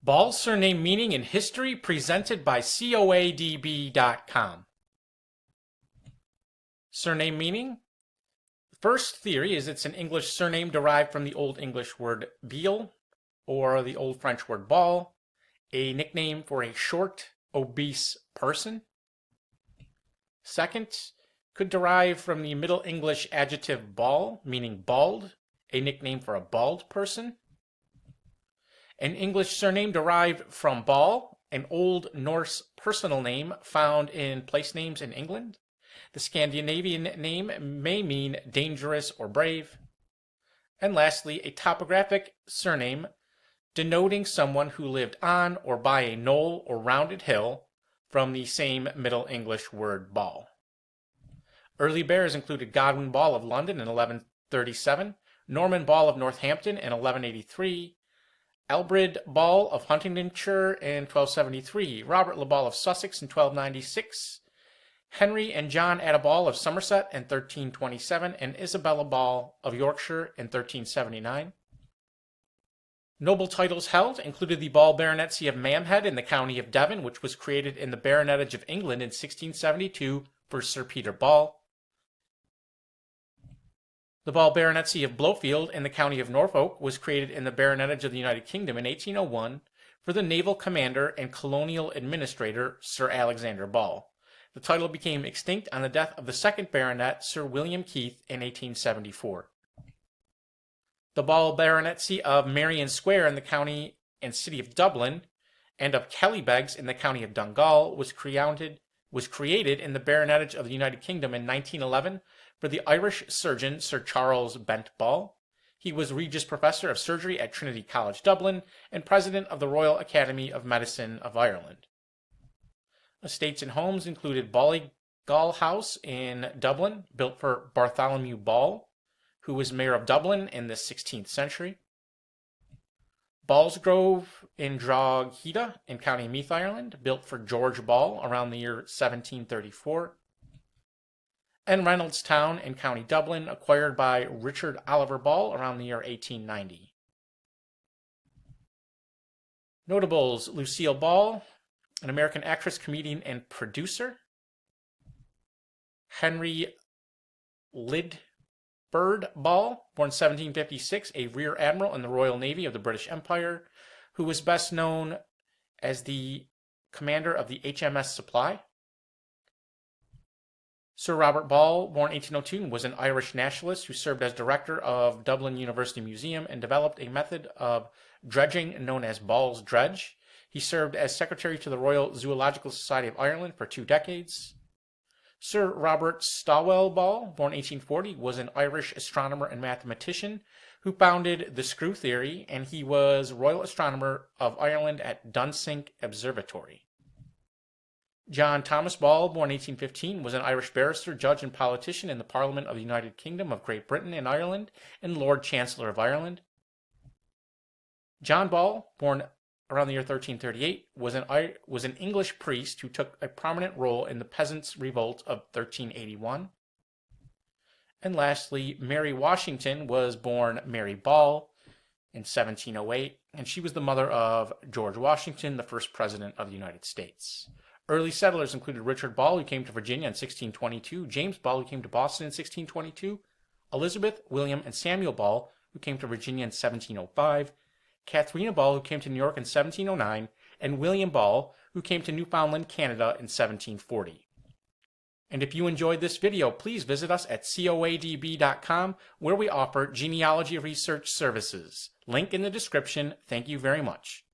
Ball surname meaning in history presented by coadb.com. Surname meaning. First theory is it's an English surname derived from the Old English word beall or the Old French word ball, a nickname for a short, obese person. Second, could derive from the Middle English adjective ball, meaning bald, a nickname for a bald person. An English surname derived from Ball, an Old Norse personal name found in place names in England. The Scandinavian name may mean dangerous or brave. And lastly, a topographic surname denoting someone who lived on or by a knoll or rounded hill, from the same Middle English word ball. Early bearers included Godwin Ball of London in 1137, Norman Ball of Northampton in 1183, Albred Ball of Huntingdonshire in 1273, Robert Le Ball of Sussex in 1296, Henry and John Atte Ball of Somerset in 1327, and Isabella Ball of Yorkshire in 1379. Noble titles held included the Ball Baronetcy of Mamhead in the County of Devon, which was created in the Baronetage of England in 1672 for Sir Peter Ball. The Ball Baronetcy of Blowfield in the County of Norfolk was created in the Baronetage of the United Kingdom in 1801 for the naval commander and colonial administrator Sir Alexander Ball. The title became extinct on the death of the second baronet, Sir William Keith, in 1874. The Ball Baronetcy of Merrion Square in the county and city of Dublin and of Kellybegs in the county of Donegal was created in the Baronetage of the United Kingdom in 1911 for the Irish surgeon Sir Charles Bent Ball. He was Regius Professor of Surgery at Trinity College Dublin and President of the Royal Academy of Medicine of Ireland. Estates and homes included Balle House in Dublin, built for Bartholomew Ball, who was mayor of Dublin in the 16th century. Ballsgrove in Drogheda in County Meath, Ireland, built for George Ball around the year 1734. And Reynoldstown in County Dublin, acquired by Richard Oliver Ball around the year 1890. Notables: Lucille Ball, an American actress, comedian, and producer. Henry Lidbird Ball, born 1756, a rear admiral in the Royal Navy of the British Empire, who was best known as the commander of the HMS Supply. Sir Robert Ball, born 1802, was an Irish nationalist who served as director of Dublin University Museum and developed a method of dredging known as Ball's Dredge. He served as secretary to the Royal Zoological Society of Ireland for 2 decades. Sir Robert Stawell Ball, born 1840, was an Irish astronomer and mathematician who founded the screw theory, and he was Royal Astronomer of Ireland at Dunsink Observatory. John Thomas Ball, born 1815, was an Irish barrister, judge, and politician in the Parliament of the United Kingdom of Great Britain and Ireland, and Lord Chancellor of Ireland. John Ball, born around the year 1338, was an English priest who took a prominent role in the Peasants' Revolt of 1381. And lastly, Mary Washington was born Mary Ball in 1708, and she was the mother of George Washington, the first president of the United States. Early settlers included Richard Ball, who came to Virginia in 1622, James Ball, who came to Boston in 1622, Elizabeth, William, and Samuel Ball, who came to Virginia in 1705, Katharina Ball, who came to New York in 1709, and William Ball, who came to Newfoundland, Canada in 1740. And if you enjoyed this video, please visit us at coadb.com, where we offer genealogy research services. Link in the description. Thank you very much.